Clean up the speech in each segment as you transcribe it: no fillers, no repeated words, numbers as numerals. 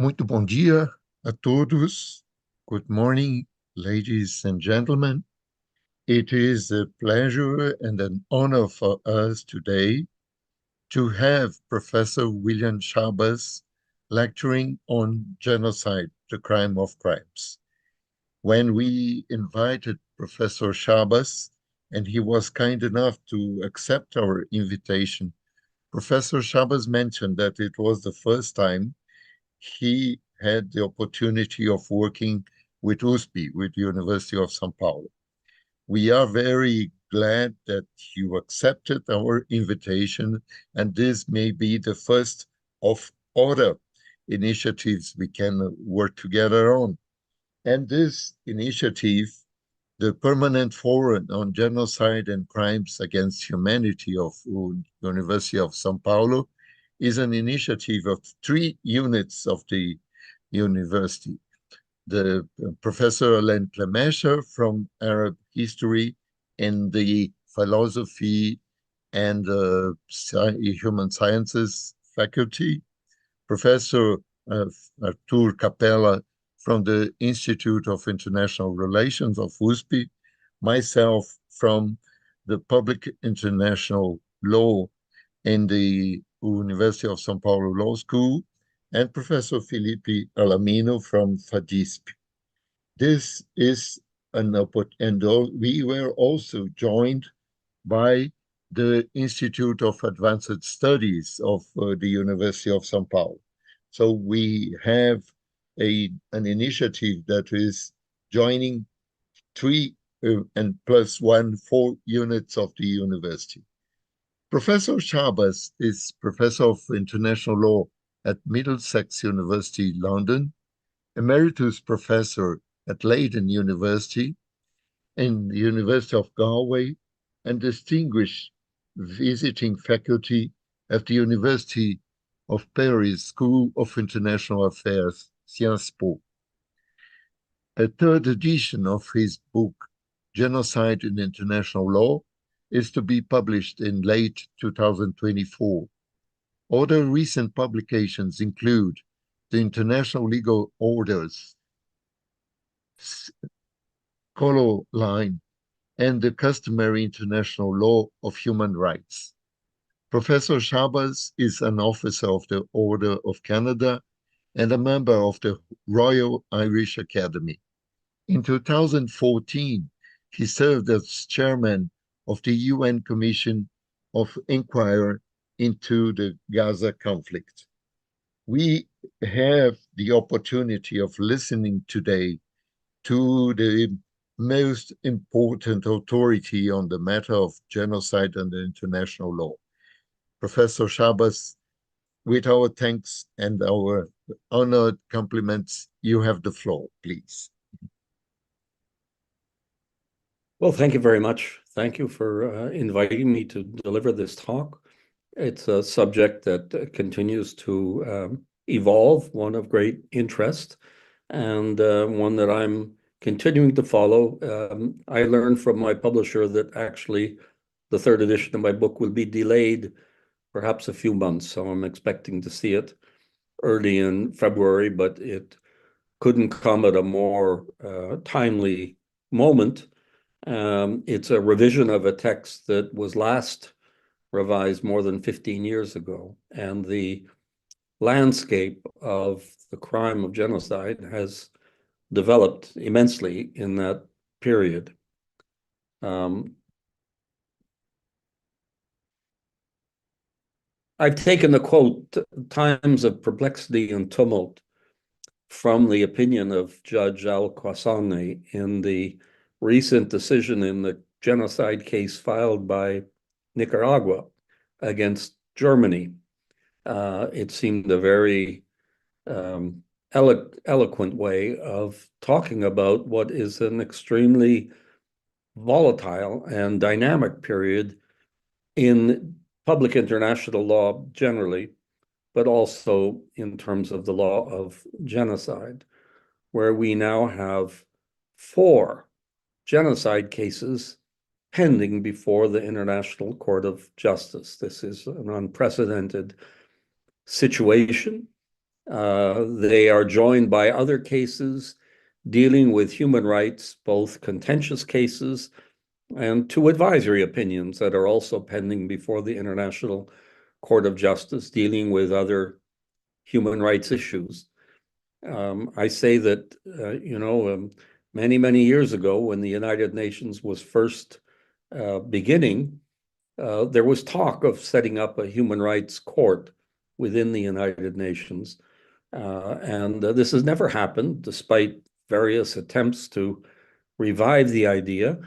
Muito bom dia a todos. Good morning, ladies and gentlemen. It is a pleasure and an honor for us today to have Professor William Schabas lecturing on genocide, the crime of crimes. When we invited Professor Schabas, and he was kind enough to accept our invitation, Professor Schabas mentioned that it was the first time he had the opportunity of working with USP, with the University of São Paulo. We are very glad that you accepted our invitation, and this may be the first of other initiatives we can work together on. And this initiative, the Permanent Forum on Genocide and Crimes Against Humanity of University of São Paulo, is an initiative of 3 units of the university. The Professor Alain Clemescher from Arab History and the Philosophy and Human Sciences faculty, Professor Artur Capella from the Institute of International Relations of USP, myself from the Public International Law in the University of São Paulo Law School, and Professor Felipe Alamino from FADISP. This is an and we were also joined by the Institute of Advanced Studies of the University of São Paulo. So we have an initiative that is joining 3 and plus 1, 4 units of the university. Professor Schabas is Professor of International Law at Middlesex University, London, Emeritus Professor at Leiden University, and the University of Galway, and Distinguished Visiting Faculty at the University of Paris School of International Affairs, Sciences Po. A third edition of his book, Genocide in International Law, is to be published in late 2024. Other recent publications include the International Legal Orders, Color Line, and the Customary International Law of Human Rights. Professor Schabas is an officer of the Order of Canada and a member of the Royal Irish Academy. In 2014, he served as chairman of the UN Commission of Inquiry into the Gaza conflict. We have the opportunity of listening today to the most important authority on the matter of genocide and international law. Professor Schabas, with our thanks and our honored compliments, you have the floor, please. Well, thank you very much. Thank you for inviting me to deliver this talk. It's a subject that continues to evolve, one of great interest, and one that I'm continuing to follow. I learned from my publisher that actually the third edition of my book will be delayed perhaps a few months, so I'm expecting to see it early in February, but it couldn't come at a more timely moment. It's a revision of a text that was last revised more than 15 years ago, and the landscape of the crime of genocide has developed immensely in that period. I've taken the quote, "times of perplexity and tumult," from the opinion of Judge Al-Qassani in the recent decision in the genocide case filed by Nicaragua against Germany. It seemed a very eloquent way of talking about what is an extremely volatile and dynamic period in public international law generally, but also in terms of the law of genocide, where we now have 4 genocide cases pending before the International Court of Justice. This is an unprecedented situation. They are joined by other cases dealing with human rights, both contentious cases and two advisory opinions that are also pending before the International Court of Justice dealing with other human rights issues. I say that, many, many years ago, when the United Nations was first beginning, there was talk of setting up a human rights court within the United Nations. And this has never happened, despite various attempts to revive the idea.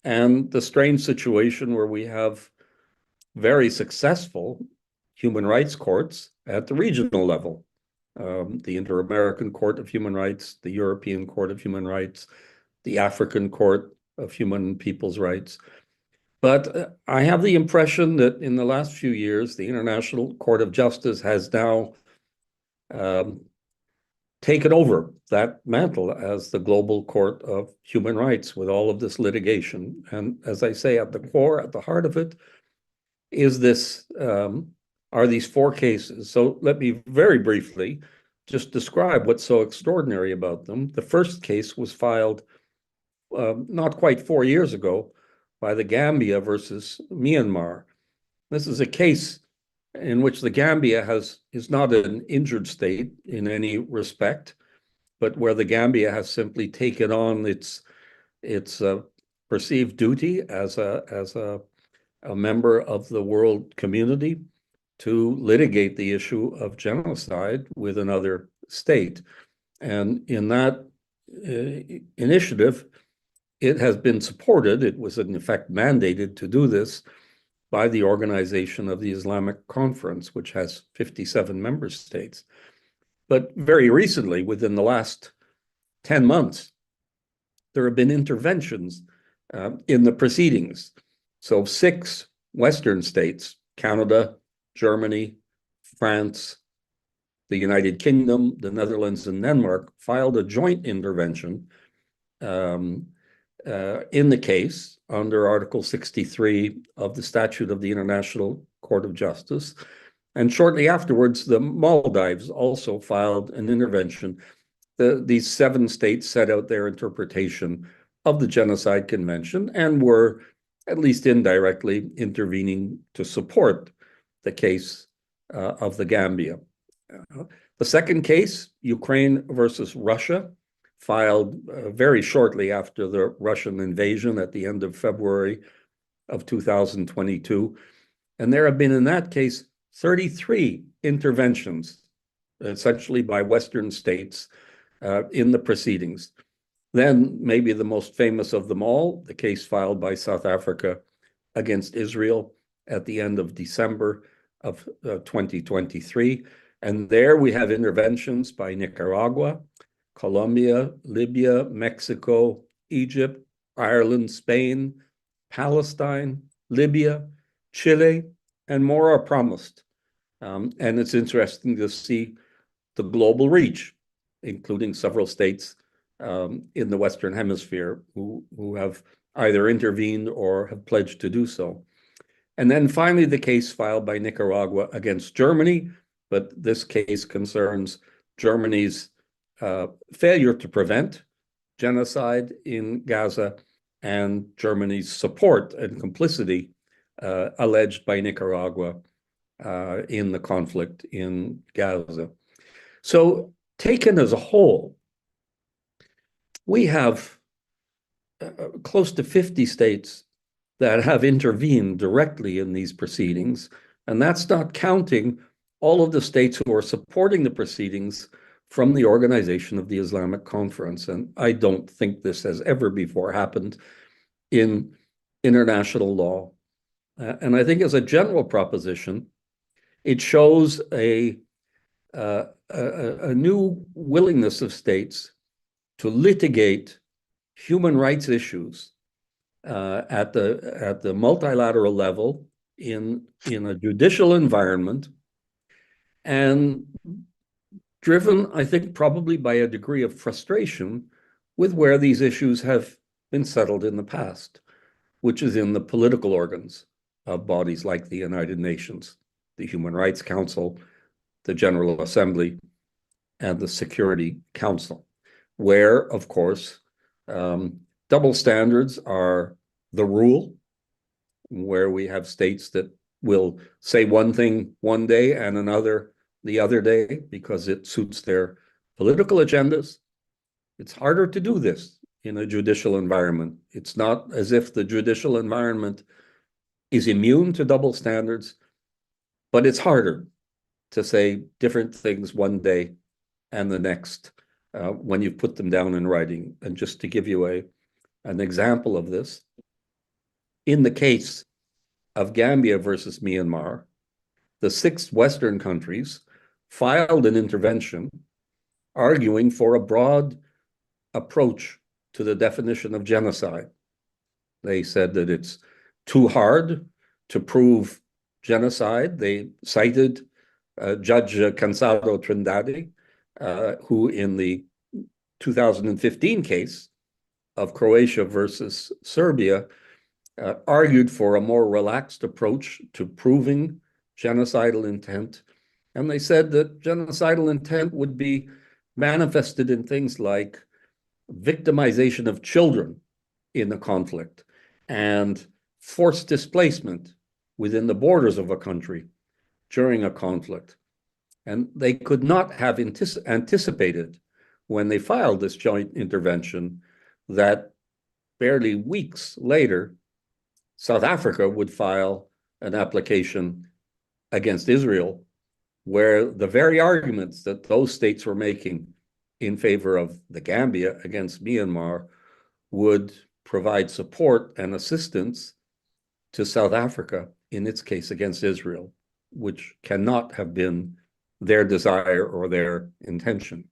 And the strange situation where we have very successful human rights courts at the regional level. The Inter-American Court of Human Rights, the European Court of Human Rights, the African Court of Human and People's Rights. But I have the impression that in the last few years, the International Court of Justice has now taken over that mantle as the global court of human rights with all of this litigation. And as I say, at the core, at the heart of it, is this are these four cases. So let me very briefly just describe what's so extraordinary about them. The first case was filed not quite 4 years ago by the Gambia versus Myanmar. This is a case in which the Gambia is not an injured state in any respect, but where the Gambia has simply taken on its perceived duty as a member of the world community to litigate the issue of genocide with another state. And in that initiative, it has been supported, it was in effect mandated to do this by the Organization of the Islamic Conference, which has 57 member states. But very recently, within the last 10 months, there have been interventions in the proceedings. So 6 Western states, Canada, Germany, France, the United Kingdom, the Netherlands, and Denmark, filed a joint intervention in the case under Article 63 of the Statute of the International Court of Justice. And shortly afterwards, the Maldives also filed an intervention. These 7 states set out their interpretation of the Genocide Convention and were at least indirectly intervening to support the case of the Gambia. The second case, Ukraine versus Russia, filed very shortly after the Russian invasion at the end of February of 2022. And there have been, in that case, 33 interventions, essentially by Western states, in the proceedings. Then, maybe the most famous of them all, the case filed by South Africa against Israel at the end of December of 2023. And there we have interventions by Nicaragua, Colombia, Libya, Mexico, Egypt, Ireland, Spain, Palestine, Libya, Chile, and more are promised. And it's interesting to see the global reach, including several states in the Western Hemisphere who have either intervened or have pledged to do so. And then finally, the case filed by Nicaragua against Germany, but this case concerns Germany's failure to prevent genocide in Gaza and Germany's support and complicity alleged by Nicaragua in the conflict in Gaza. So taken as a whole, we have close to 50 states that have intervened directly in these proceedings, and that's not counting all of the states who are supporting the proceedings from the Organization of the Islamic Conference. And I don't think this has ever before happened in international law. And I think as a general proposition, it shows a new willingness of states to litigate human rights issues at the multilateral level in a judicial environment, and driven, I think, probably by a degree of frustration with where these issues have been settled in the past, which is in the political organs of bodies like the United Nations, the Human Rights Council, the General Assembly, and the Security Council, where, of course, double standards are the rule, where we have states that will say one thing one day and another the other day because it suits their political agendas. It's harder to do this in a judicial environment. It's not as if the judicial environment is immune to double standards, but it's harder to say different things one day and the next when you put them down in writing. And just to give you an example of this, in the case of Gambia versus Myanmar, the 6 Western countries filed an intervention arguing for a broad approach to the definition of genocide. They said that it's too hard to prove genocide. They cited Judge Cansado Trindade, who in the 2015 case of Croatia versus Serbia argued for a more relaxed approach to proving genocidal intent. And they said that genocidal intent would be manifested in things like victimization of children in the conflict and forced displacement within the borders of a country during a conflict. And they could not have anticipated when they filed this joint intervention that barely weeks later, South Africa would file an application against Israel, where the very arguments that those states were making in favor of the Gambia against Myanmar would provide support and assistance to South Africa in its case against Israel, which cannot have been their desire or their intention.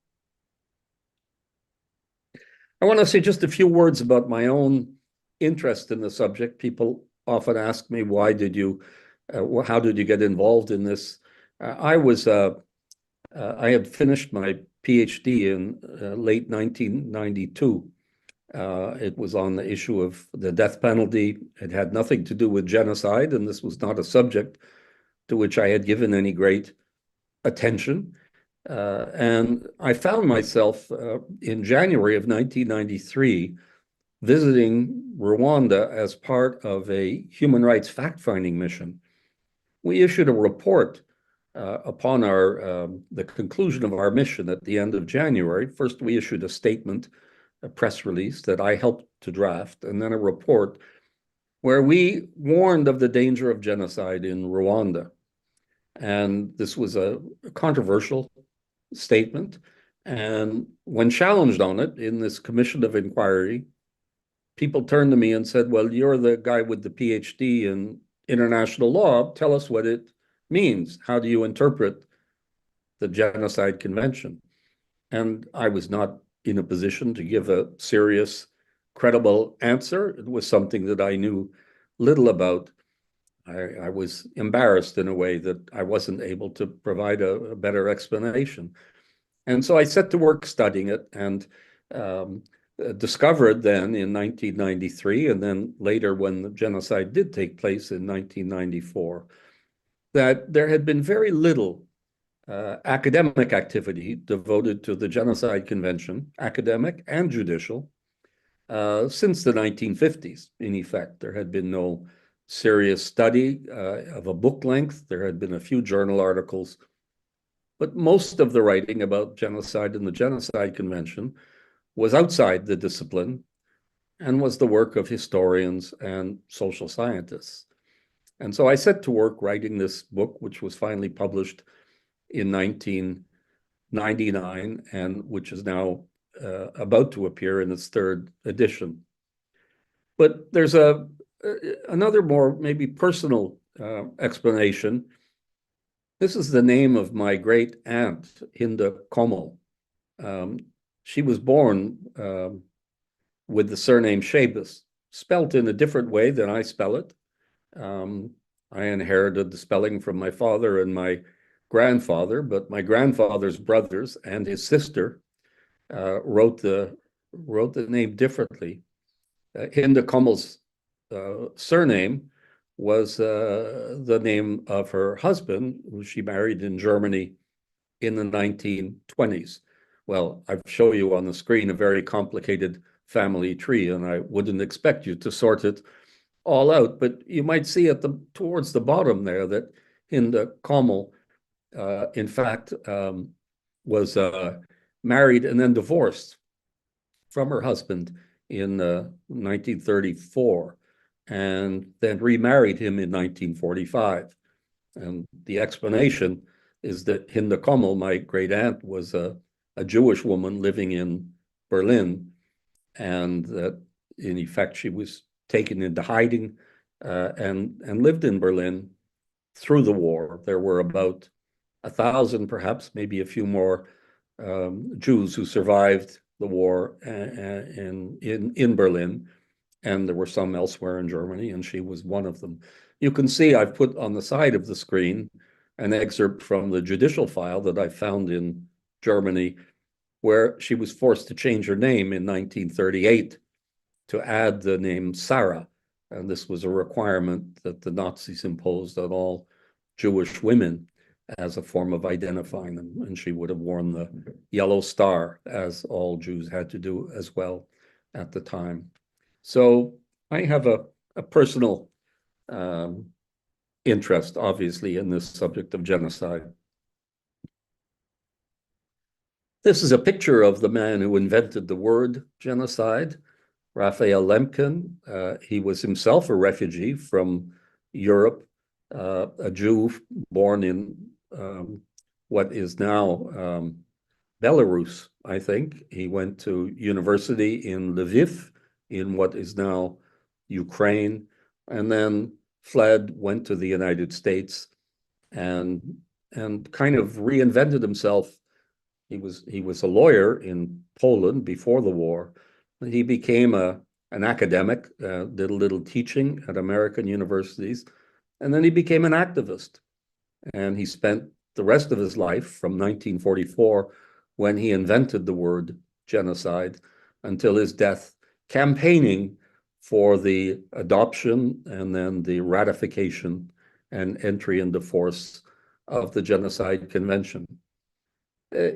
I want to say just a few words about my own interest in the subject. People often ask me, why did you, how did you get involved in this? I had finished my PhD in late 1992. It was on the issue of the death penalty. It had nothing to do with genocide, and this was not a subject to which I had given any great attention. And I found myself in January of 1993 visiting Rwanda as part of a human rights fact-finding mission. We issued a report upon the conclusion of our mission at the end of January. First, we issued a statement, a press release that I helped to draft, and then a report where we warned of the danger of genocide in Rwanda. And this was a controversial statement. And when challenged on it in this commission of inquiry, people turned to me and said, well, you're the guy with the PhD in international law. Tell us what it means. How do you interpret the Genocide Convention? And I was not in a position to give a serious, credible answer. It was something that I knew little about. I was embarrassed in a way that I wasn't able to provide a better explanation. And so I set to work studying it and discovered then in 1993, and then later when the genocide did take place in 1994, that there had been very little academic activity devoted to the Genocide Convention, academic and judicial, since the 1950s, in effect. There had been no serious study of a book length. There had been a few journal articles, but most of the writing about genocide and the Genocide Convention was outside the discipline and was the work of historians and social scientists. And so I set to work writing this book, which was finally published in 1999 and which is now about to appear in its 3rd edition. But there's another more maybe personal explanation. This is the name of my great aunt, Hinda Kommel. She was born with the surname Schabas, spelt in a different way than I spell it. I inherited the spelling from my father and my grandfather, but my grandfather's brothers and his sister wrote the name differently. Hinda Kommel's surname was the name of her husband, who she married in Germany in the 1920s. Well, I've shown you on the screen a very complicated family tree, and I wouldn't expect you to sort it all out, but you might see towards the bottom there that Hinda Kamal, in fact, was married and then divorced from her husband in 1934, and then remarried him in 1945. And the explanation is that Hinda Kamal, my great aunt, was a Jewish woman living in Berlin, and that in effect she was taken into hiding and lived in Berlin through the war. There were about 1,000, perhaps, maybe a few more Jews who survived the war in Berlin, and there were some elsewhere in Germany, and she was one of them. You can see I've put on the side of the screen an excerpt from the judicial file that I found in Germany, where she was forced to change her name in 1938 to add the name Sarah. And this was a requirement that the Nazis imposed on all Jewish women as a form of identifying them. And she would have worn the yellow star, as all Jews had to do as well at the time. So I have a personal interest, obviously, in this subject of genocide. This is a picture of the man who invented the word genocide, Raphael Lemkin. He was himself a refugee from Europe, a Jew born in what is now Belarus, I think. He went to university in Lviv, in what is now Ukraine, and then fled, went to the United States, and kind of reinvented himself. He was a lawyer in Poland before the war. He became an academic, did a little teaching at American universities, and then he became an activist. And he spent the rest of his life from 1944, when he invented the word genocide, until his death, campaigning for the adoption and then the ratification and entry into force of the Genocide Convention.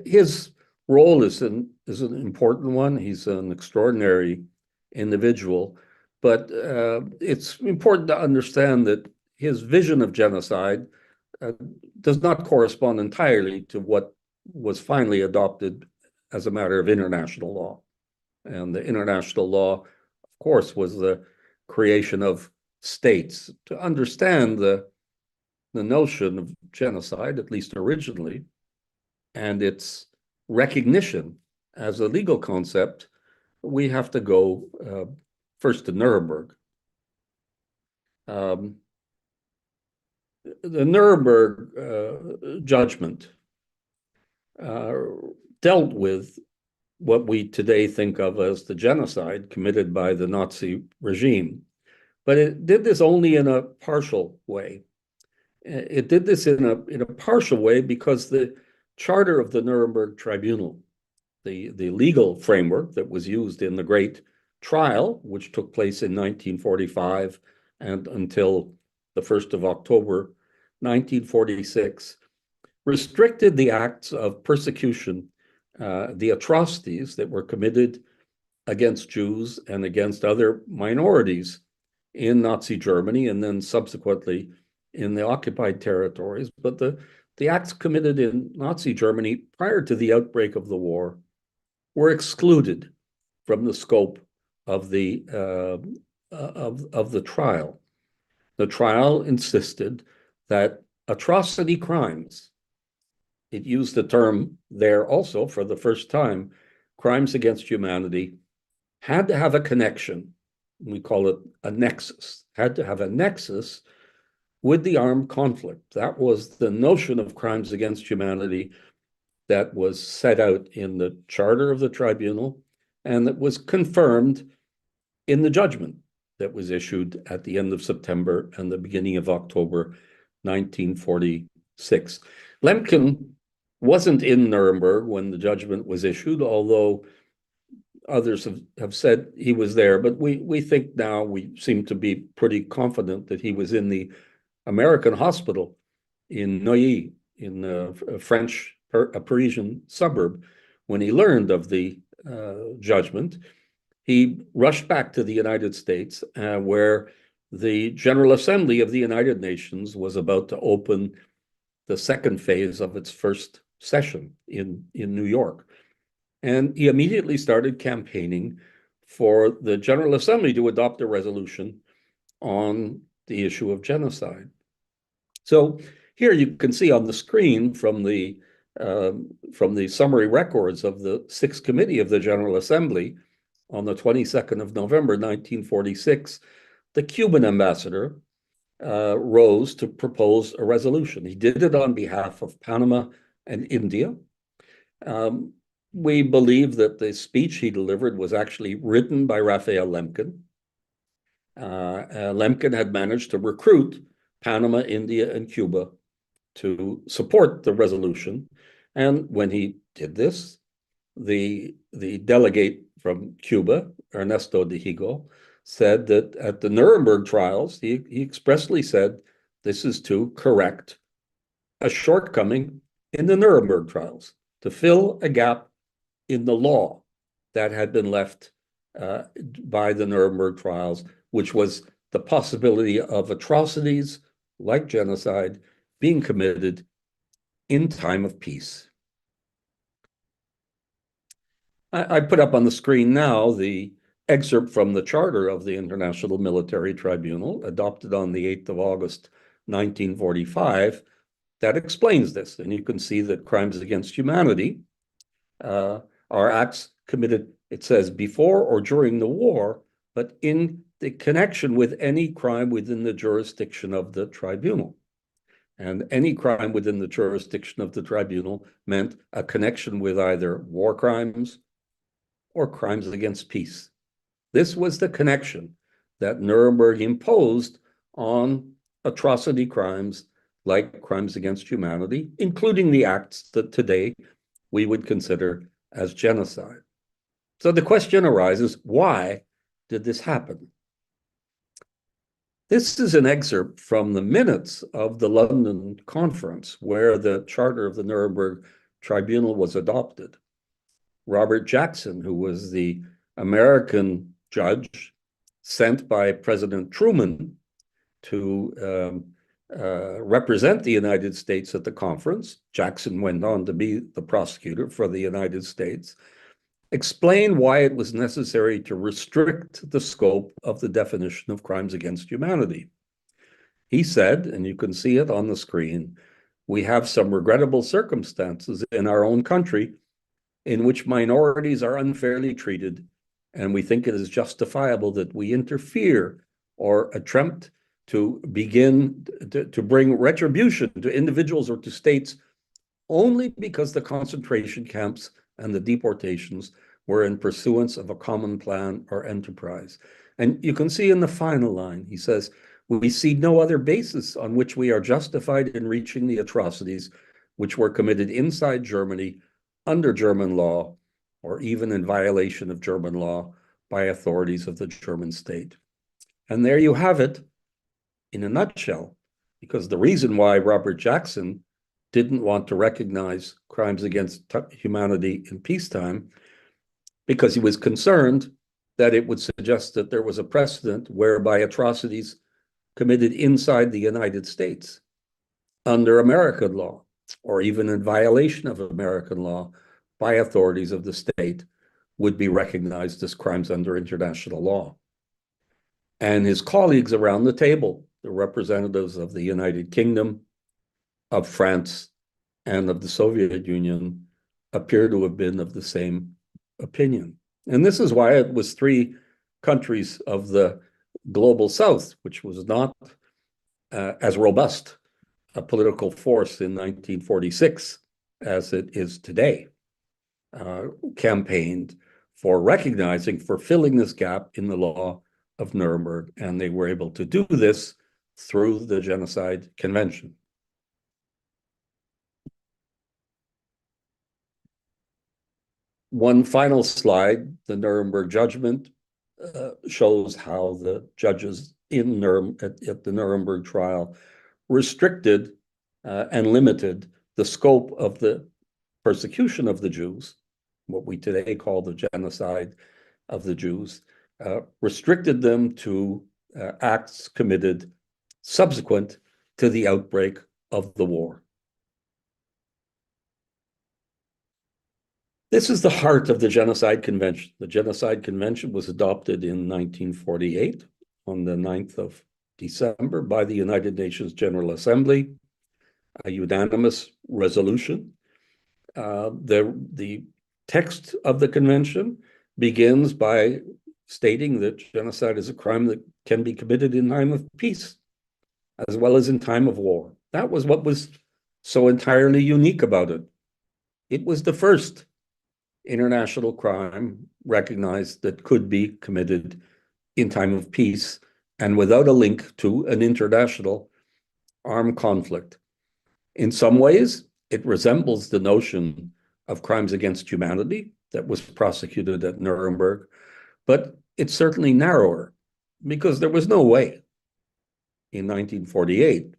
His role is an important one. He's an extraordinary individual, but it's important to understand that his vision of genocide does not correspond entirely to what was finally adopted as a matter of international law. And the international law, of course, was the creation of states. To understand the notion of genocide, at least originally, and its recognition as a legal concept, we have to go first to Nuremberg. The Nuremberg judgment dealt with what we today think of as the genocide committed by the Nazi regime. But it did this only in a partial way. It did this in a partial way because the charter of the Nuremberg Tribunal, the legal framework that was used in the Great Trial, which took place in 1945 and until the 1st of October 1946, restricted the acts of persecution, the atrocities that were committed against Jews and against other minorities in Nazi Germany and then subsequently in the occupied territories. But the acts committed in Nazi Germany prior to the outbreak of the war were excluded from the scope of the trial. The trial insisted that atrocity crimes, it used the term there also for the first time, crimes against humanity, had to have a connection. We call it a nexus, had to have a nexus with the armed conflict. That was the notion of crimes against humanity that was set out in the charter of the tribunal and that was confirmed in the judgment that was issued at the end of September and the beginning of October 1946. Lemkin wasn't in Nuremberg when the judgment was issued, although others have said he was there. But we think now, we seem to be pretty confident that he was in the American hospital in Neuilly, in a French a Parisian suburb, when he learned of the judgment, he rushed back to the United States, where the General Assembly of the United Nations was about to open the second phase of its first session in New York. And he immediately started campaigning for the General Assembly to adopt a resolution on the issue of genocide. So here you can see on the screen from the summary records of the Sixth Committee of the General Assembly on the 22nd of November, 1946, the Cuban ambassador rose to propose a resolution. He did it on behalf of Panama and India. We believe that the speech he delivered was actually written by Raphael Lemkin. Lemkin had managed to recruit Panama, India, and Cuba to support the resolution. And when he did this, the delegate from Cuba, Ernesto de Higo, said that at the Nuremberg trials, he expressly said, this is to correct a shortcoming in the Nuremberg trials, to fill a gap in the law that had been left by the Nuremberg trials, which was the possibility of atrocities like genocide being committed in time of peace. I put up on the screen now the excerpt from the charter of the International Military Tribunal, adopted on the 8th of August, 1945, that explains this. And you can see that crimes against humanity are acts committed, it says, before or during the war, but in the connection with any crime within the jurisdiction of the tribunal. And any crime within the jurisdiction of the tribunal meant a connection with either war crimes or crimes against peace. This was the connection that Nuremberg imposed on atrocity crimes like crimes against humanity, including the acts that today we would consider as genocide. So the question arises, why did this happen? This is an excerpt from the minutes of the London conference where the charter of the Nuremberg Tribunal was adopted. Robert Jackson, who was the American judge sent by President Truman to represent the United States at the conference, Jackson went on to be the prosecutor for the United States, explained why it was necessary to restrict the scope of the definition of crimes against humanity. He said, and you can see it on the screen, we have some regrettable circumstances in our own country in which minorities are unfairly treated, and we think it is justifiable that we interfere or attempt to begin to bring retribution to individuals or to states only because the concentration camps and the deportations were in pursuance of a common plan or enterprise. And you can see in the final line, he says, we see no other basis on which we are justified in reaching the atrocities which were committed inside Germany under German law, or even in violation of German law by authorities of the German state. And there you have it in a nutshell, because the reason why Robert Jackson didn't want to recognize crimes against humanity in peacetime, because he was concerned that it would suggest that there was a precedent whereby atrocities committed inside the United States under American law, or even in violation of American law by authorities of the state, would be recognized as crimes under international law. And his colleagues around the table, the representatives of the United Kingdom, of France, and of the Soviet Union, appear to have been of the same opinion. And this is why it was three countries of the global South, which was not as robust a political force in 1946 as it is today, campaigned for recognizing, for filling this gap in the law of Nuremberg. And they were able to do this through the Genocide Convention. One final slide, the Nuremberg judgment, shows how the judges at the Nuremberg trial restricted and limited the scope of the persecution of the Jews, what we today call the genocide of the Jews, restricted them to acts committed subsequent to the outbreak of the war. This is the heart of the Genocide Convention. The Genocide Convention was adopted in 1948 on the 9th of December by the United Nations General Assembly, a unanimous resolution. The text of the convention begins by stating that genocide is a crime that can be committed in time of peace as well as in time of war. That was what was so entirely unique about it. It was the first international crime recognized that could be committed in time of peace and without a link to an international armed conflict. In some ways, it resembles the notion of crimes against humanity that was prosecuted at Nuremberg, but it's certainly narrower because there was no way in 1948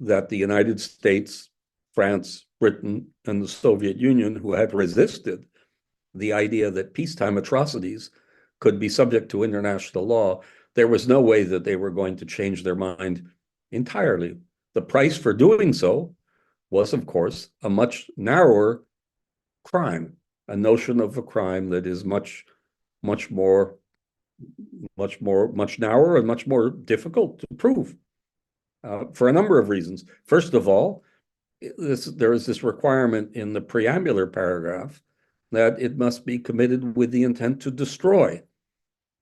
that the United States, France, Britain, and the Soviet Union, who had resisted the idea that peacetime atrocities could be subject to international law, there was no way that they were going to change their mind entirely. The price for doing so was, of course, a much narrower crime, a notion of a crime that is much narrower and much more difficult to prove for a number of reasons. First of all, there is this requirement in the preambular paragraph that it must be committed with the intent to destroy,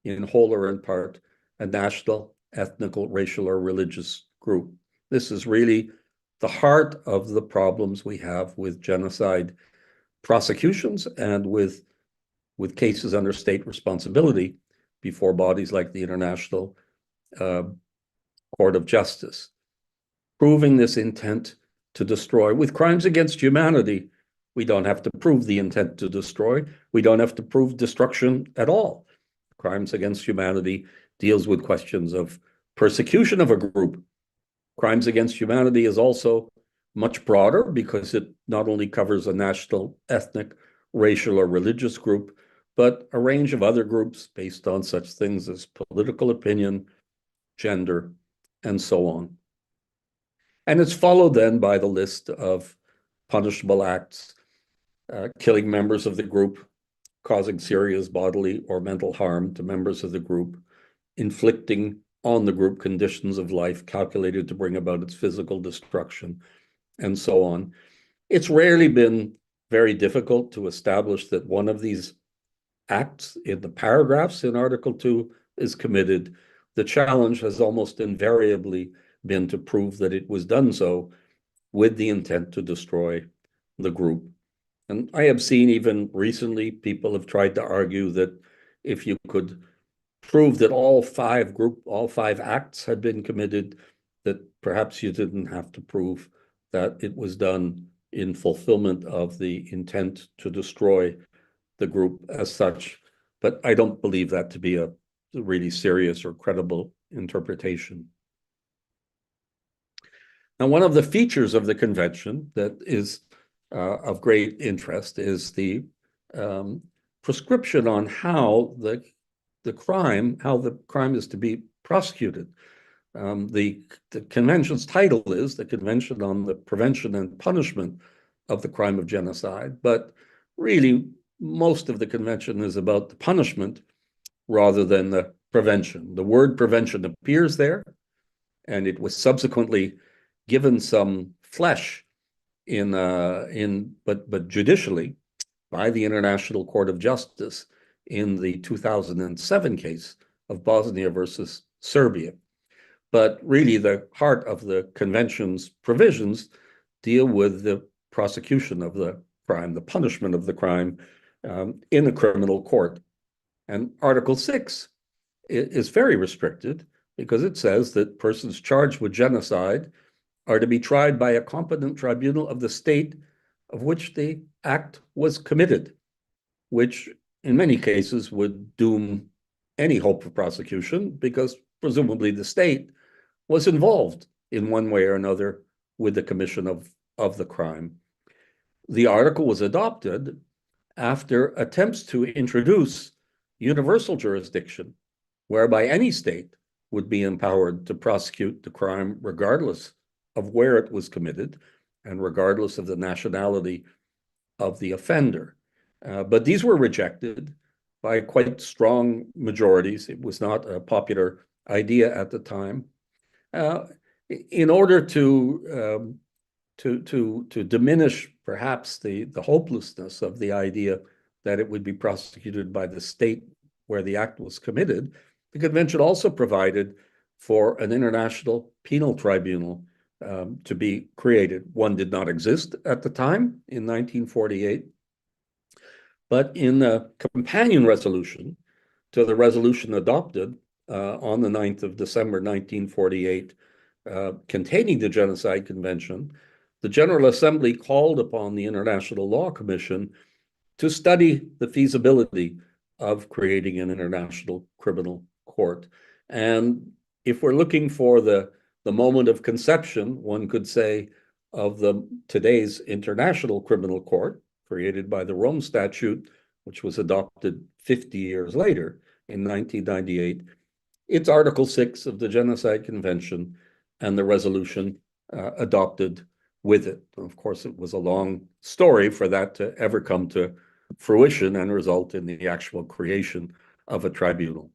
in whole or in part, a national, ethnical, racial, or religious group. This is really the heart of the problems we have with genocide prosecutions and with cases under state responsibility before bodies like the International Court of Justice. Proving this intent to destroy. With crimes against humanity, we don't have to prove the intent to destroy. We don't have to prove destruction at all. Crimes against humanity deals with questions of persecution of a group. Crimes against humanity is also much broader because it not only covers a national, ethnic, racial, or religious group, but a range of other groups based on such things as political opinion, gender, and so on. And it's followed then by the list of punishable acts, killing members of the group, causing serious bodily or mental harm to members of the group, inflicting on the group conditions of life calculated to bring about its physical destruction, and so on. It's rarely been very difficult to establish that one of these acts in the paragraphs in Article 2 is committed. The challenge has almost invariably been to prove that it was done so with the intent to destroy the group. And I have seen even recently people have tried to argue that if you could prove that all five acts had been committed, that perhaps you didn't have to prove that it was done in fulfillment of the intent to destroy the group as such. But I don't believe that to be a really serious or credible interpretation. Now, one of the features of the convention that is of great interest is the prescription on how the crime is to be prosecuted. The convention's title is the Convention on the Prevention and Punishment of the Crime of Genocide, but really most of the convention is about the punishment rather than the prevention. The word prevention appears there, and it was subsequently given some flesh but judicially by the International Court of Justice in the 2007 case of Bosnia versus Serbia. But really the heart of the convention's provisions deal with the prosecution of the crime, the punishment of the crime in a criminal court. And Article 6 is very restricted because it says that persons charged with genocide are to be tried by a competent tribunal of the state of which the act was committed, which in many cases would doom any hope of prosecution because presumably the state was involved in one way or another with the commission of the crime. The article was adopted after attempts to introduce universal jurisdiction, whereby any state would be empowered to prosecute the crime regardless of where it was committed and regardless of the nationality of the offender. But these were rejected by quite strong majorities. It was not a popular idea at the time. In order to diminish perhaps the hopelessness of the idea that it would be prosecuted by the state where the act was committed, the convention also provided for an international penal tribunal to be created. One did not exist at the time in 1948, but in a companion resolution to the resolution adopted on the 9th of December 1948, containing the Genocide Convention, the General Assembly called upon the International Law Commission to study the feasibility of creating an international criminal court. And if we're looking for the moment of conception, one could say, of today's International Criminal Court, created by the Rome Statute, which was adopted 50 years later in 1998, it's Article 6 of the Genocide Convention and the resolution adopted with it. Of course, it was a long story for that to ever come to fruition and result in the actual creation of a tribunal.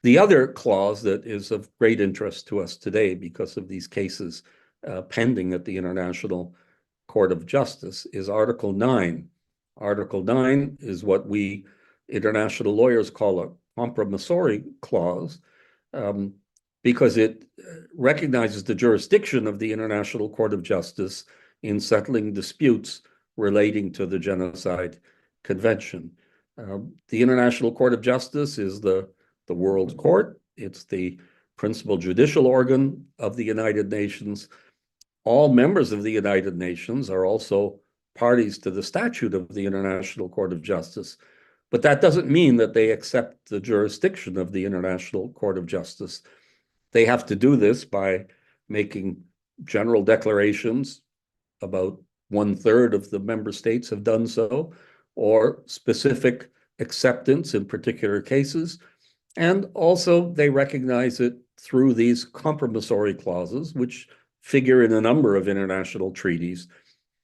The other clause that is of great interest to us today because of these cases pending at the International Court of Justice is Article 9. Article 9 is what we international lawyers call a compromissory clause, because it recognizes the jurisdiction of the International Court of Justice in settling disputes relating to the Genocide Convention. The International Court of Justice is the World Court. It's the principal judicial organ of the United Nations. All members of the United Nations are also parties to the statute of the International Court of Justice, but that doesn't mean that they accept the jurisdiction of the International Court of Justice. They have to do this by making general declarations. About 1/3 of the member states have done so, or specific acceptance in particular cases. And also they recognize it through these compromissory clauses, which figure in a number of international treaties.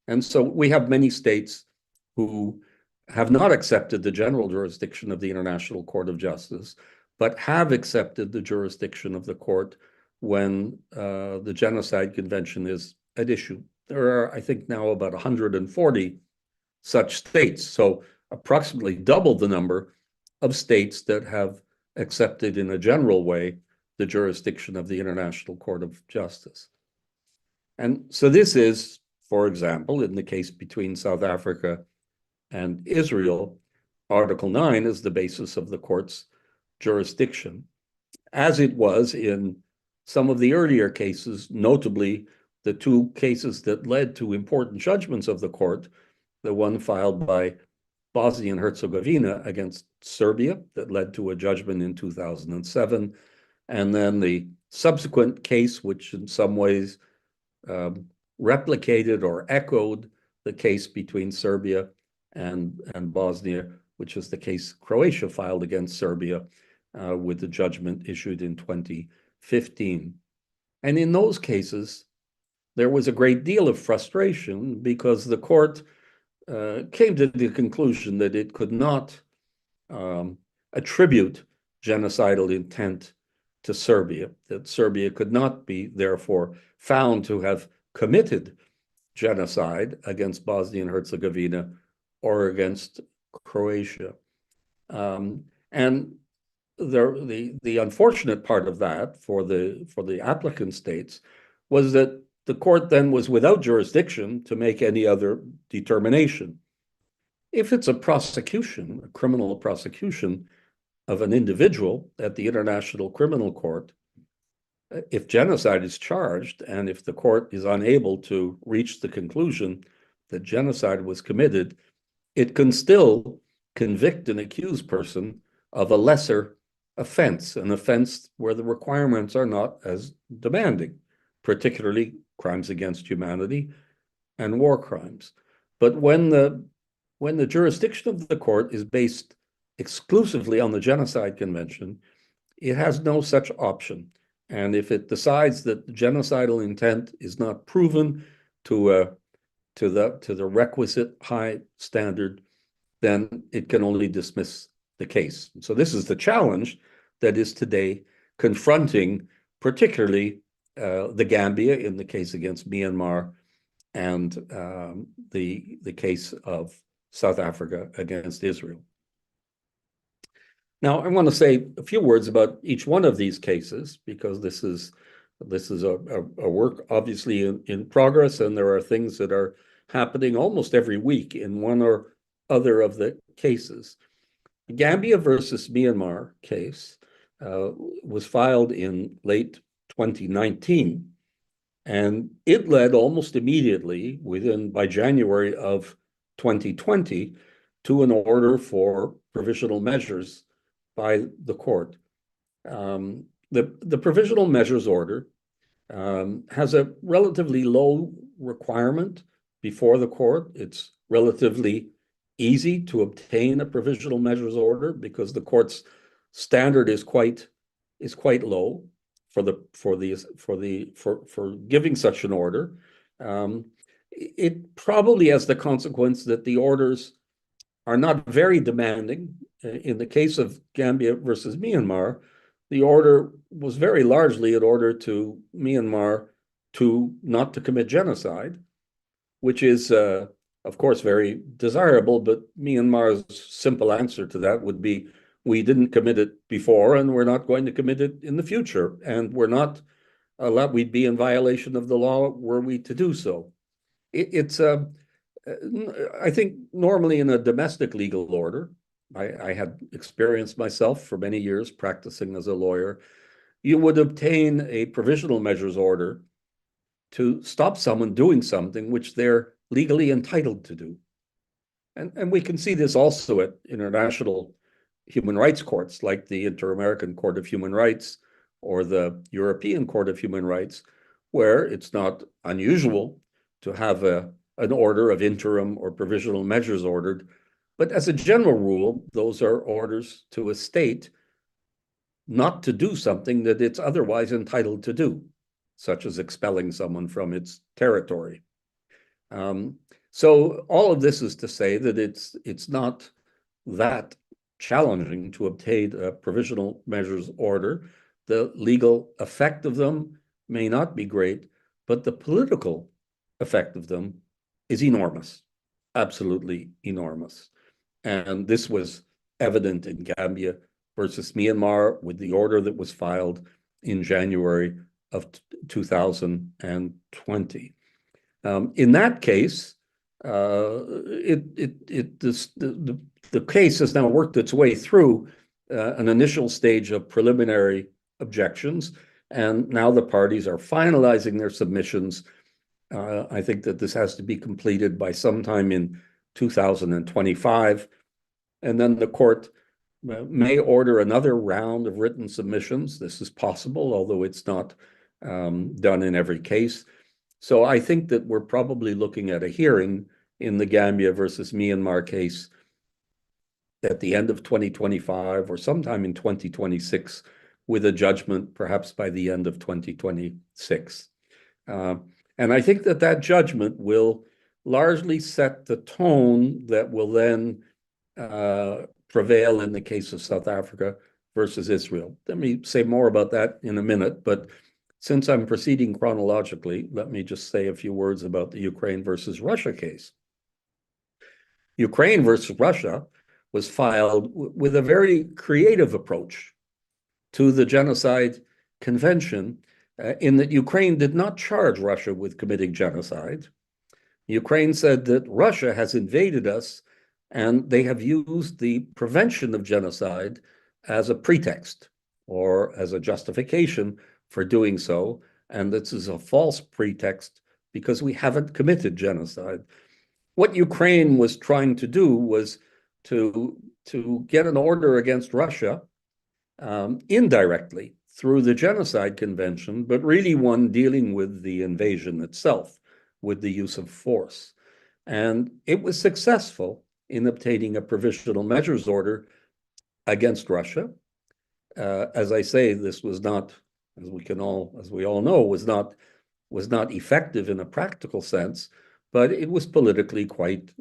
And so we have many states who have not accepted the general jurisdiction of the International Court of Justice, but have accepted the jurisdiction of the court when the Genocide Convention is at issue. There are, I think, now about 140 such states, so approximately double the number of states that have accepted in a general way the jurisdiction of the International Court of Justice. And so this is, for example, in the case between South Africa and Israel, Article 9 is the basis of the court's jurisdiction, as it was in some of the earlier cases, notably the two cases that led to important judgments of the court, the one filed by Bosnia and Herzegovina against Serbia that led to a judgment in 2007, and then the subsequent case, which in some ways replicated or echoed the case between Serbia and Bosnia, which is the case Croatia filed against Serbia with the judgment issued in 2015. And in those cases, there was a great deal of frustration because the court came to the conclusion that it could not attribute genocidal intent to Serbia, that Serbia could not be therefore found to have committed genocide against Bosnia and Herzegovina or against Croatia. And the unfortunate part of that for the applicant states was that the court then was without jurisdiction to make any other determination. If it's a prosecution, a criminal prosecution of an individual at the International Criminal Court, if genocide is charged and if the court is unable to reach the conclusion that genocide was committed, it can still convict an accused person of a lesser offense, an offense where the requirements are not as demanding, particularly crimes against humanity, and war crimes. But when the jurisdiction of the court is based exclusively on the Genocide Convention, it has no such option. And if it decides that the genocidal intent is not proven to the requisite high standard, then it can only dismiss the case. So this is the challenge that is today confronting particularly the Gambia in the case against Myanmar, and the case of South Africa against Israel. Now, I want to say a few words about each one of these cases, because this is a work obviously in progress, and there are things that are happening almost every week in one or other of the cases. The Gambia versus Myanmar case was filed in late 2019, and it led almost immediately, by January of 2020, to an order for provisional measures by the court. The provisional measures order has a relatively low requirement before the court. It's relatively easy to obtain a provisional measures order because the court's standard is quite low for giving such an order. It probably has the consequence that the orders are not very demanding. In the case of Gambia versus Myanmar, the order was very largely an order to Myanmar not to commit genocide, which is, of course, very desirable, but Myanmar's simple answer to that would be, we didn't commit it before, and we're not going to commit it in the future, and we're not allowed, we'd be in violation of the law were we to do so. It's I think normally in a domestic legal order, I had experience myself for many years practicing as a lawyer, you would obtain a provisional measures order to stop someone doing something which they're legally entitled to do. And we can see this also at international human rights courts like the Inter-American Court of Human Rights or the European Court of Human Rights, where it's not unusual to have an order of interim or provisional measures ordered. But as a general rule, those are orders to a state not to do something that it's otherwise entitled to do, such as expelling someone from its territory. So all of this is to say that it's not that challenging to obtain a provisional measures order. The legal effect of them may not be great, but the political effect of them is enormous, absolutely enormous. And this was evident in Gambia versus Myanmar with the order that was filed in January of 2020. In that case, the case has now worked its way through an initial stage of preliminary objections, and now the parties are finalizing their submissions. I think that this has to be completed by sometime in 2025, and then the court may order another round of written submissions. This is possible, although it's not done in every case. So I think that we're probably looking at a hearing in the Gambia versus Myanmar case at the end of 2025 or sometime in 2026, with a judgment perhaps by the end of 2026. And I think that that judgment will largely set the tone that will then prevail in the case of South Africa versus Israel. Let me say more about that in a minute, but since I'm proceeding chronologically, let me just say a few words about the Ukraine versus Russia case. Ukraine versus Russia was filed with a very creative approach to the Genocide Convention, in that Ukraine did not charge Russia with committing genocide. Ukraine said that Russia has invaded us and they have used the prevention of genocide as a pretext or as a justification for doing so. And this is a false pretext because we haven't committed genocide. What Ukraine was trying to do was to get an order against Russia indirectly through the Genocide Convention, but really one dealing with the invasion itself, with the use of force. And it was successful in obtaining a provisional measures order against Russia. As I say, this was not, as we all know, was not effective in a practical sense, but it was politically quite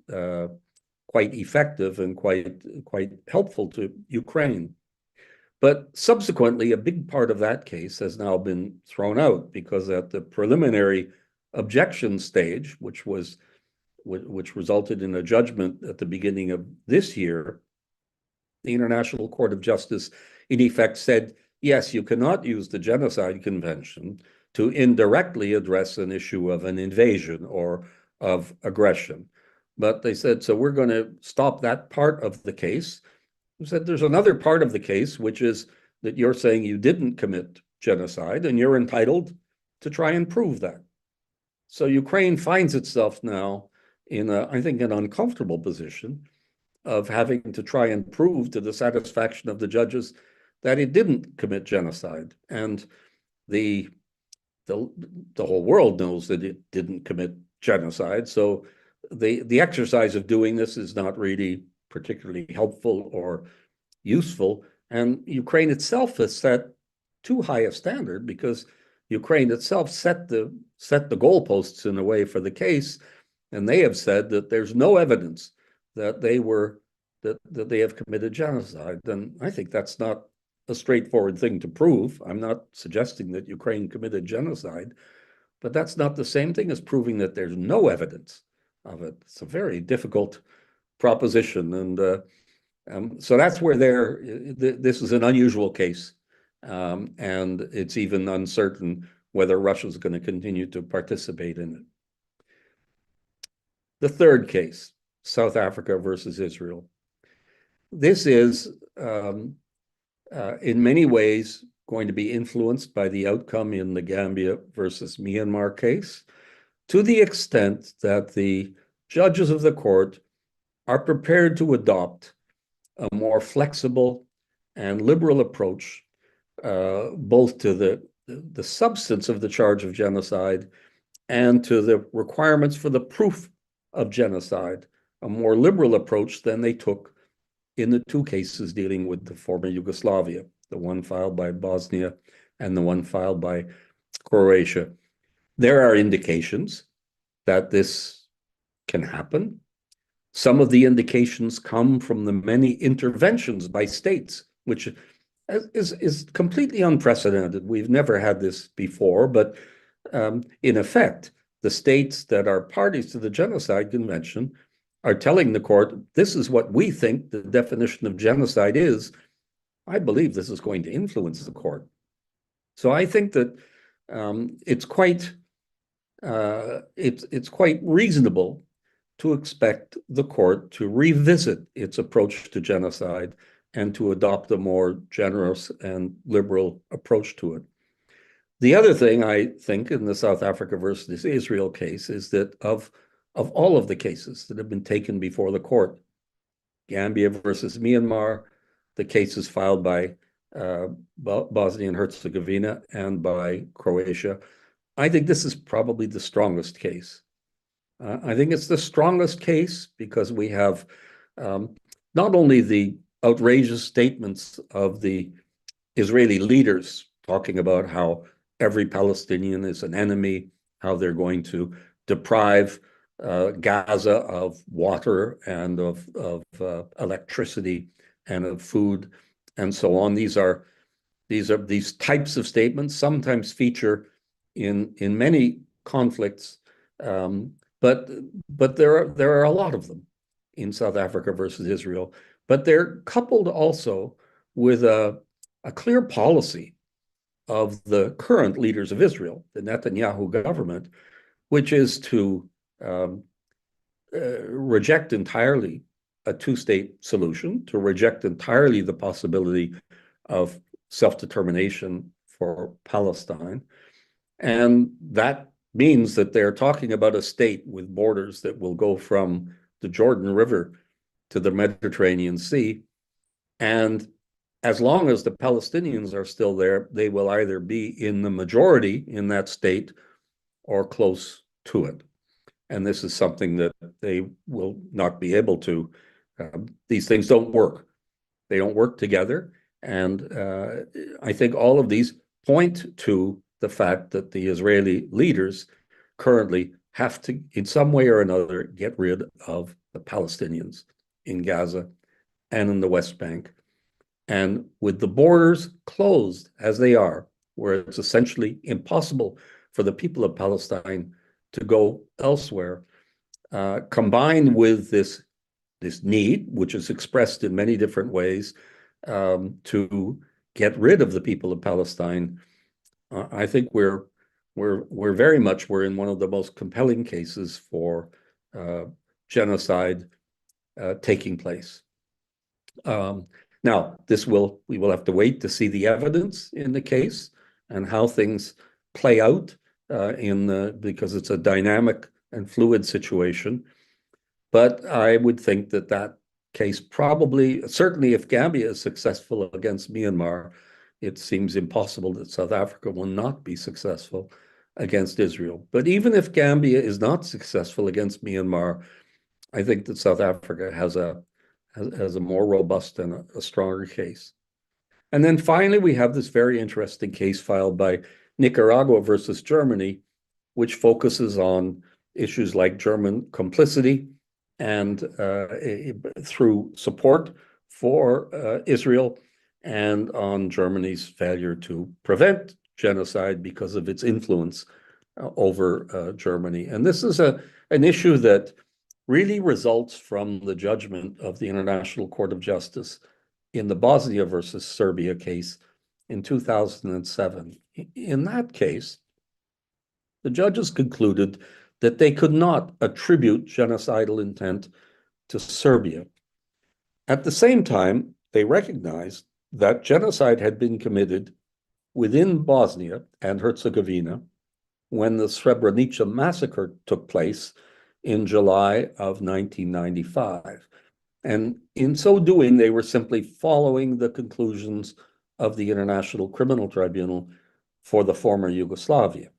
effective and quite helpful to Ukraine. But subsequently, a big part of that case has now been thrown out because at the preliminary objection stage, which resulted in a judgment at the beginning of this year, the International Court of Justice, in effect, said, yes, you cannot use the Genocide Convention to indirectly address an issue of an invasion or of aggression. But they said, so we're going to stop that part of the case. They said there's another part of the case, which is that you're saying you didn't commit genocide, and you're entitled to try and prove that. So Ukraine finds itself now in, I think, an uncomfortable position of having to try and prove to the satisfaction of the judges that it didn't commit genocide. And the whole world knows that it didn't commit genocide. So the exercise of doing this is not really particularly helpful or useful. And Ukraine itself has set too high a standard because Ukraine itself set the goalposts in a way for the case, and they have said that there's no evidence that they have committed genocide. And I think that's not a straightforward thing to prove. I'm not suggesting that Ukraine committed genocide, but that's not the same thing as proving that there's no evidence of it. It's a very difficult proposition, and so that's where this is an unusual case, and it's even uncertain whether Russia's going to continue to participate in it. The third case, South Africa versus Israel. This is, in many ways, going to be influenced by the outcome in the Gambia versus Myanmar case, to the extent that the judges of the court are prepared to adopt a more flexible and liberal approach, both to the substance of the charge of genocide and to the requirements for the proof of genocide, a more liberal approach than they took in the two cases dealing with the former Yugoslavia, the one filed by Bosnia and the one filed by Croatia. There are indications that this can happen. Some of the indications come from the many interventions by states, which is completely unprecedented. We've never had this before, but in effect, the states that are parties to the Genocide Convention are telling the court, this is what we think the definition of genocide is. I believe this is going to influence the court. So I think that it's quite reasonable to expect the court to revisit its approach to genocide and to adopt a more generous and liberal approach to it. The other thing I think in the South Africa versus Israel case is that of all of the cases that have been taken before the court, Gambia versus Myanmar, the cases filed by Bosnia and Herzegovina and by Croatia, I think this is probably the strongest case. I think it's the strongest case because we have not only the outrageous statements of the Israeli leaders talking about how every Palestinian is an enemy, how they're going to deprive Gaza of water and of electricity and of food and so on. These types of statements sometimes feature in many conflicts, but there are a lot of them in South Africa versus Israel. But they're coupled also with a clear policy of the current leaders of Israel, the Netanyahu government, which is to reject entirely a two-state solution, to reject entirely the possibility of self-determination for Palestine. And that means that they're talking about a state with borders that will go from the Jordan River to the Mediterranean Sea. And as long as the Palestinians are still there, they will either be in the majority in that state or close to it. And this is something that they will not be able to. These things don't work. They don't work together. And I think all of these point to the fact that the Israeli leaders currently have to, in some way or another, get rid of the Palestinians in Gaza and in the West Bank. And with the borders closed as they are, where it's essentially impossible for the people of Palestine to go elsewhere, combined with this need, which is expressed in many different ways, to get rid of the people of Palestine, I think we're in one of the most compelling cases for genocide taking place. Now, we will have to wait to see the evidence in the case and how things play out because it's a dynamic and fluid situation. But I would think that case probably, certainly if Gambia is successful against Myanmar, it seems impossible that South Africa will not be successful against Israel. But even if Gambia is not successful against Myanmar, I think that South Africa has a more robust and a stronger case. And then finally, we have this very interesting case filed by Nicaragua versus Germany, which focuses on issues like German complicity and through support for Israel, and on Germany's failure to prevent genocide because of its influence over Germany. And this is an issue that really results from the judgment of the International Court of Justice in the Bosnia versus Serbia case in 2007. In that case, the judges concluded that they could not attribute genocidal intent to Serbia. At the same time, they recognized that genocide had been committed within Bosnia and Herzegovina when the Srebrenica massacre took place in July of 1995. And in so doing, they were simply following the conclusions of the International Criminal Tribunal for the former Yugoslavia.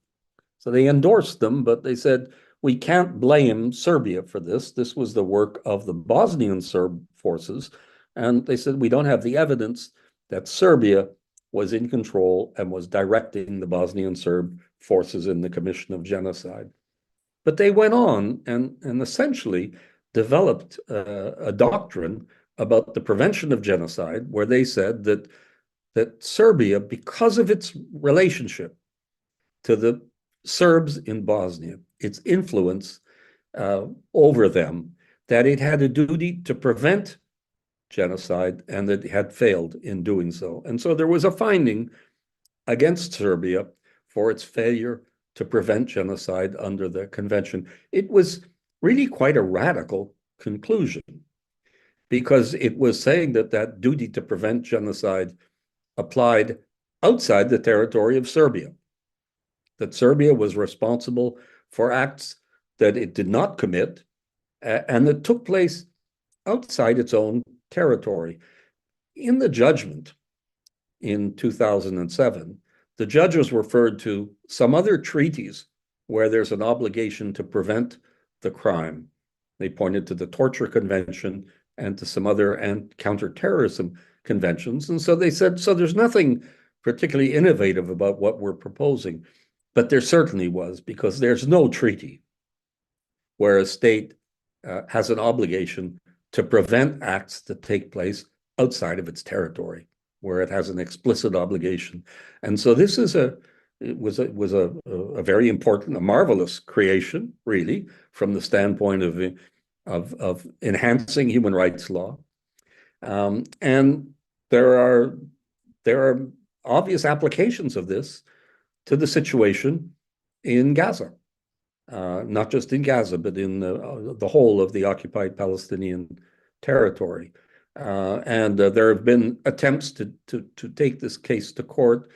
So they endorsed them, but they said, we can't blame Serbia for this. This was the work of the Bosnian Serb forces. And they said, we don't have the evidence that Serbia was in control and was directing the Bosnian Serb forces in the commission of genocide. But they went on and essentially developed a doctrine about the prevention of genocide, where they said that Serbia, because of its relationship to the Serbs in Bosnia, its influence over them, that it had a duty to prevent genocide and that it had failed in doing so. And so there was a finding against Serbia for its failure to prevent genocide under the convention. It was really quite a radical conclusion, because it was saying that duty to prevent genocide applied outside the territory of Serbia, that Serbia was responsible for acts that it did not commit and that took place outside its own territory. In the judgment in 2007, the judges referred to some other treaties where there's an obligation to prevent the crime. They pointed to the Torture Convention and to some other counterterrorism conventions. And so they said, so there's nothing particularly innovative about what we're proposing. But there certainly was, because there's no treaty where a state has an obligation to prevent acts that take place outside of its territory, where it has an explicit obligation. And so this is was a very important, a marvelous creation, really, from the standpoint of enhancing human rights law. And there are obvious applications of this to the situation in Gaza, not just in Gaza, but in the whole of the occupied Palestinian territory. And there have been attempts to take this case to court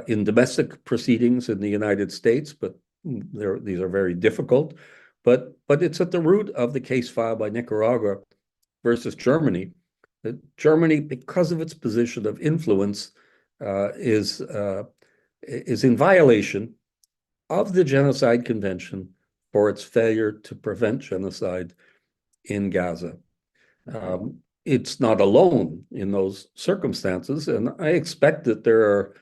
in domestic proceedings in the United States, but these are very difficult. But it's at the root of the case filed by Nicaragua versus Germany, that Germany, because of its position of influence, is in violation of the Genocide Convention for its failure to prevent genocide in Gaza. It's not alone in those circumstances, and I expect that there are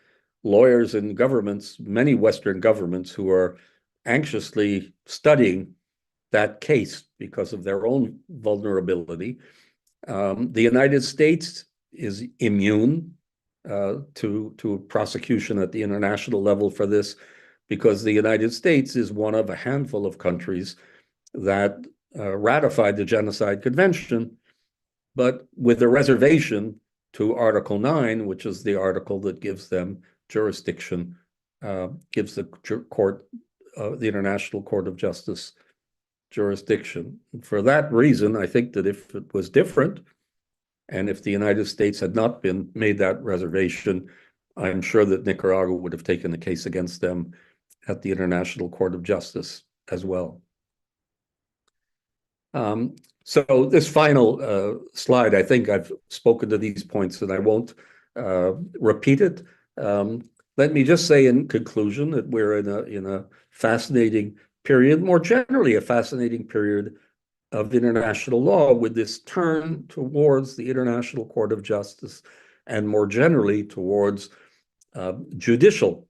lawyers in governments, many Western governments, who are anxiously studying that case because of their own vulnerability. The United States is immune to prosecution at the international level for this, because the United States is one of a handful of countries that ratified the Genocide Convention, but with a reservation to Article 9, which is the article that gives them jurisdiction, gives the court, the International Court of Justice, jurisdiction. For that reason, I think that if it was different, and if the United States had not been made that reservation, I'm sure that Nicaragua would have taken the case against them at the International Court of Justice as well. So this final slide, I think I've spoken to these points and I won't repeat it. Let me just say in conclusion that we're in a fascinating period, more generally a fascinating period of international law, with this turn towards the International Court of Justice and more generally towards judicial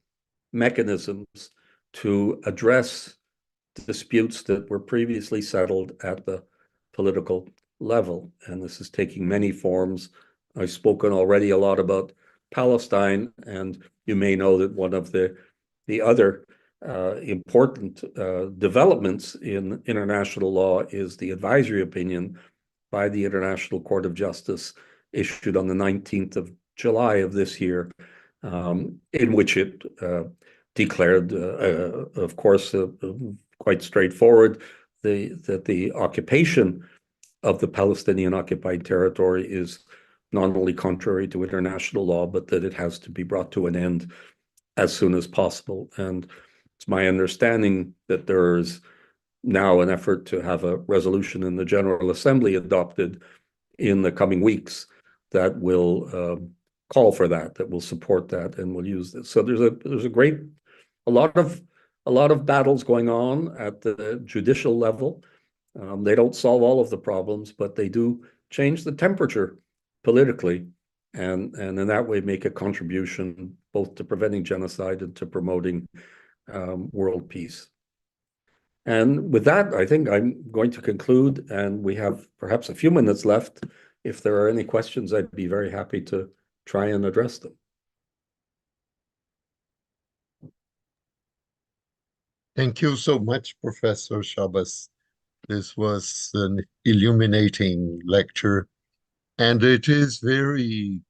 mechanisms to address disputes that were previously settled at the political level. And this is taking many forms. I've spoken already a lot about Palestine, and you may know that one of the other important developments in international law is the advisory opinion by the International Court of Justice issued on the 19th of July of this year, in which it declared, of course, quite straightforward, that the occupation of the Palestinian occupied territory is not only contrary to international law, but that it has to be brought to an end as soon as possible. And it's my understanding that there is now an effort to have a resolution in the General Assembly adopted in the coming weeks that will call for that, that will support that, and will use this. So there's a lot of battles going on at the judicial level. They don't solve all of the problems, but they do change the temperature politically, and in that way make a contribution both to preventing genocide and to promoting world peace. And with that, I think I'm going to conclude, and we have perhaps a few minutes left. If there are any questions, I'd be very happy to try and address them. Thank you so much, Professor Schabas. This was an illuminating lecture, and it is very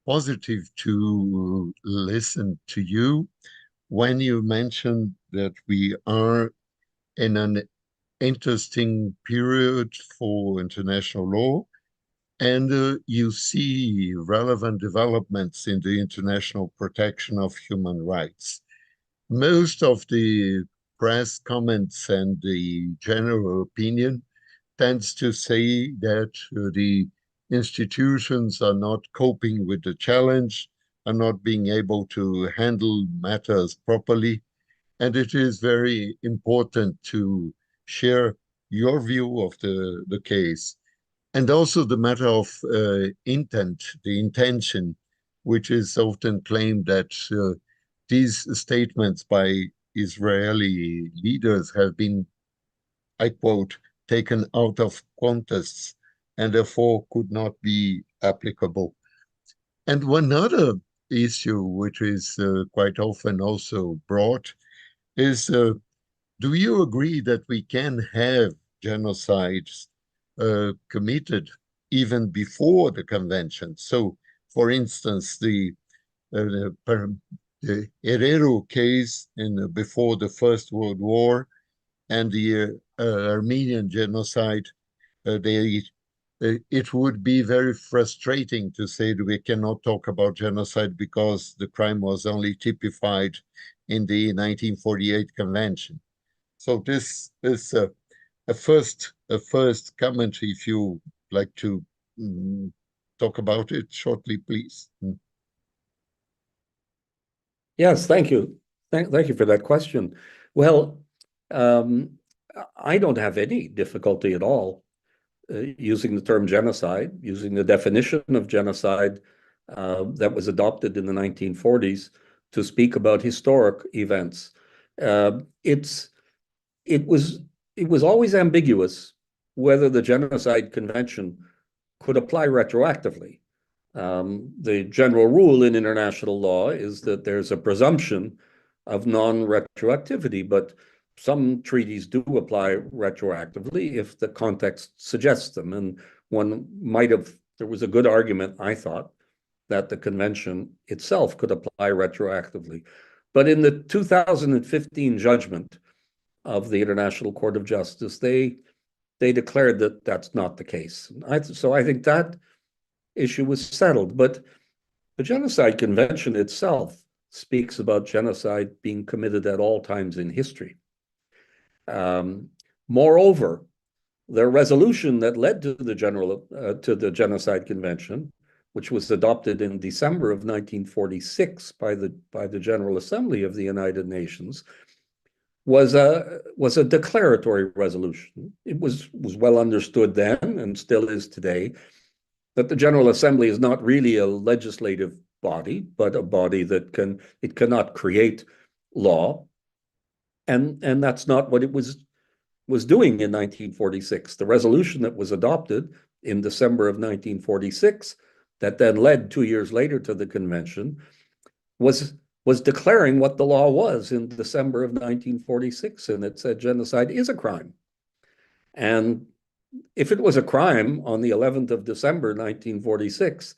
positive to listen to you when you mentioned that we are in an interesting period for international law, and you see relevant developments in the international protection of human rights. Most of the press comments and the general opinion tends to say that the institutions are not coping with the challenge, are not being able to handle matters properly. And it is very important to share your view of the case. And also the matter of intent, the intention, which is often claimed that these statements by Israeli leaders have been, I quote, taken out of context and therefore could not be applicable. And one other issue, which is quite often also brought, is do you agree that we can have genocides committed even before the convention? So, for instance, the Herero case before the First World War and the Armenian genocide, it would be very frustrating to say that we cannot talk about genocide because the crime was only typified in the 1948 convention. So this is a first commentary, if you like to talk about it shortly, please? Yes, thank you. Thank you for that question. Well, um, I don't have any difficulty at all using the term genocide, using the definition of genocide that was adopted in the 1940s to speak about historic events. Uh, it's it was it was always ambiguous whether the Genocide Convention could apply retroactively. The general rule in international law is that there's a presumption of non-retroactivity, but some treaties do apply retroactively if the context suggests them. And there was a good argument, I thought, that the convention itself could apply retroactively. But in the 2015 judgment of the International Court of Justice, they declared that that's not the case. So I think that issue was settled. But the Genocide Convention itself speaks about genocide being committed at all times in history. Moreover, the resolution that led to the Genocide Convention, which was adopted in December of 1946 by the General Assembly of the United Nations, was a declaratory resolution. It was well understood then and still is today that the General Assembly is not really a legislative body, but a body that cannot create law, and that's not what it was doing in 1946. The resolution that was adopted in December of 1946, that then led 2 years later to the convention, was declaring what the law was in December of 1946, and it said genocide is a crime. And if it was a crime on the 11th of December 1946,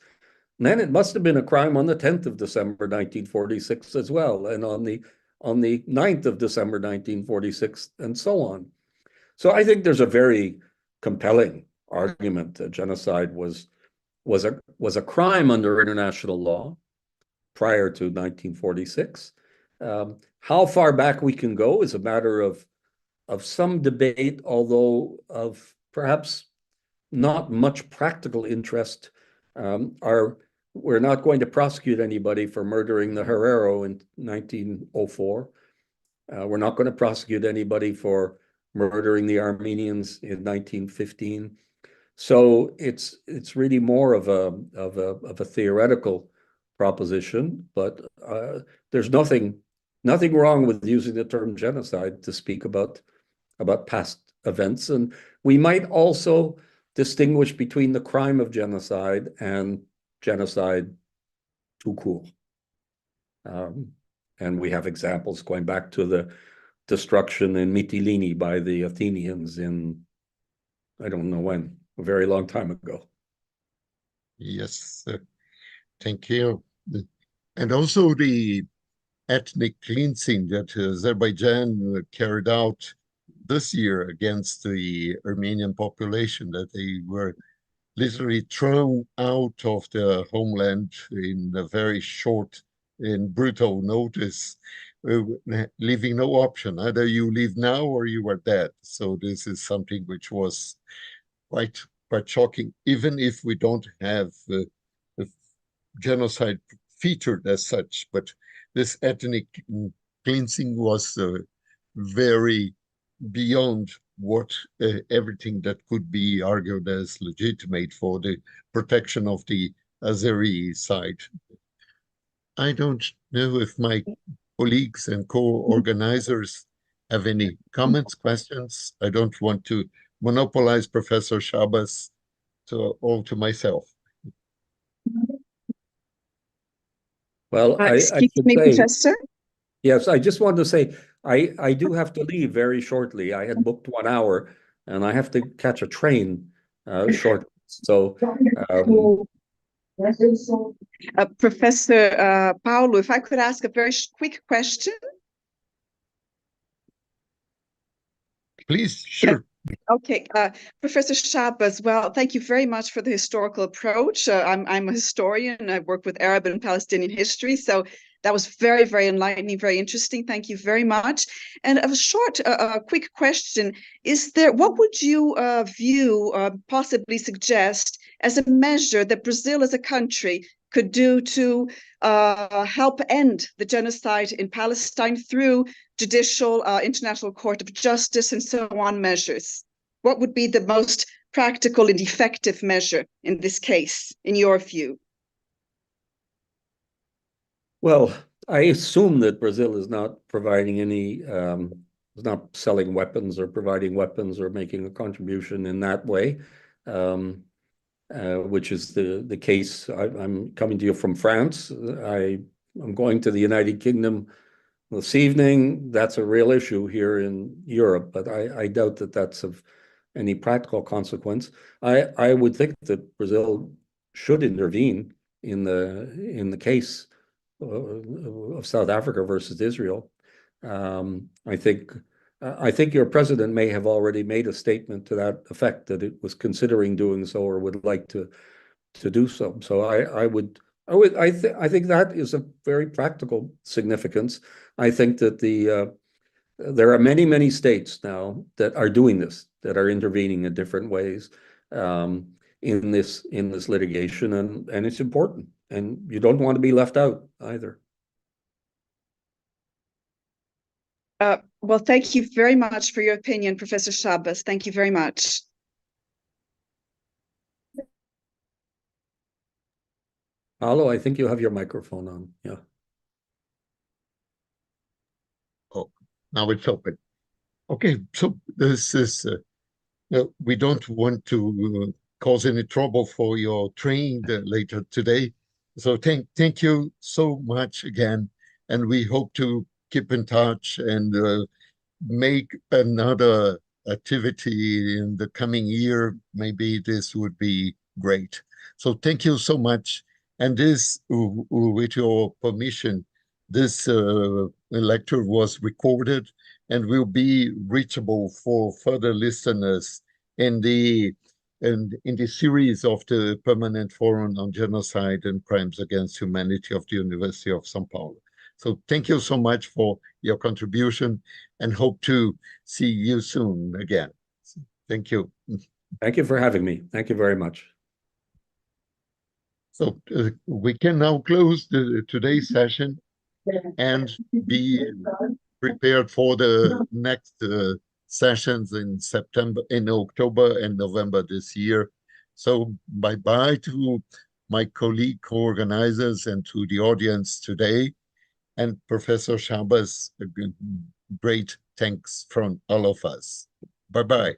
then it must have been a crime on the 10th of December 1946 as well, and on the 9th of December 1946, and so on. So I think there's a very compelling argument that genocide was a crime under international law prior to 1946. How far back we can go is a matter of some debate, although of perhaps not much practical interest. We're not going to prosecute anybody for murdering the Herero in 1904. We're not going to prosecute anybody for murdering the Armenians in 1915. So it's really more of a theoretical proposition, but there's nothing wrong with using the term genocide to speak about past events. And we might also distinguish between the crime of genocide and genocide tout court. And we have examples going back to the destruction in Mytilene by the Athenians in, I don't know when, a very long time ago. Yes, thank you. And also the ethnic cleansing that Azerbaijan carried out this year against the Armenian population, that they were literally thrown out of their homeland in a very short and brutal notice, leaving no option. Either you leave now or you are dead. So this is something which was quite shocking, even if we don't have the genocide featured as such. But this ethnic cleansing was very beyond what everything that could be argued as legitimate for the protection of the Azeri side. I don't know if my colleagues and co-organizers have any comments, questions. I don't want to monopolize Professor Schabas all to myself. Well, excuse me, Professor. Yes, I just wanted to say, I do have to leave very shortly. I had booked 1 hour, and I have to catch a train shortly. So, Professor Paulo, if I could ask a very quick question. Please, sure. Okay, Professor Schabas, well, thank you very much for the historical approach. I'm a historian. I work with Arab and Palestinian history, so that was very, very enlightening, very interesting. Thank you very much. And a short, quick question: what would you possibly suggest as a measure that Brazil as a country could do to help end the genocide in Palestine through judicial, International Court of Justice, and so on measures? What would be the most practical and effective measure in this case, in your view? Well, I assume that Brazil is not providing any, is not selling weapons or providing weapons or making a contribution in that way, which is the case. I'm coming to you from France. I'm going to the United Kingdom this evening. That's a real issue here in Europe, but I doubt that that's of any practical consequence. I would think that Brazil should intervene in the case of South Africa versus Israel. I think your president may have already made a statement to that effect, that it was considering doing so or would like to do so. So I think that is a very practical significance. I think that there are many states now that are doing this, that are intervening in different ways in this litigation, and it's important, and you don't want to be left out either. Well, thank you very much for your opinion, Professor Schabas. Thank you very much. Paolo, I think you have your microphone on. Yeah. Oh, now it's open. Okay, so this is, we don't want to cause any trouble for your train later today. So thank you so much again, and we hope to keep in touch and make another activity in the coming year. Maybe this would be great. So thank you so much. And this, with your permission, this lecture was recorded and will be reachable for further listeners in the series of the Permanent Forum on Genocide and Crimes Against Humanity of the University of São Paulo. So thank you so much for your contribution, and hope to see you soon again. Thank you. Thank you for having me. Thank you very much. So we can now close today's session and be prepared for the next sessions in October and November this year. So bye-bye to my colleague co-organizers and to the audience today. And Professor Schabas, great thanks from all of us. Bye-bye.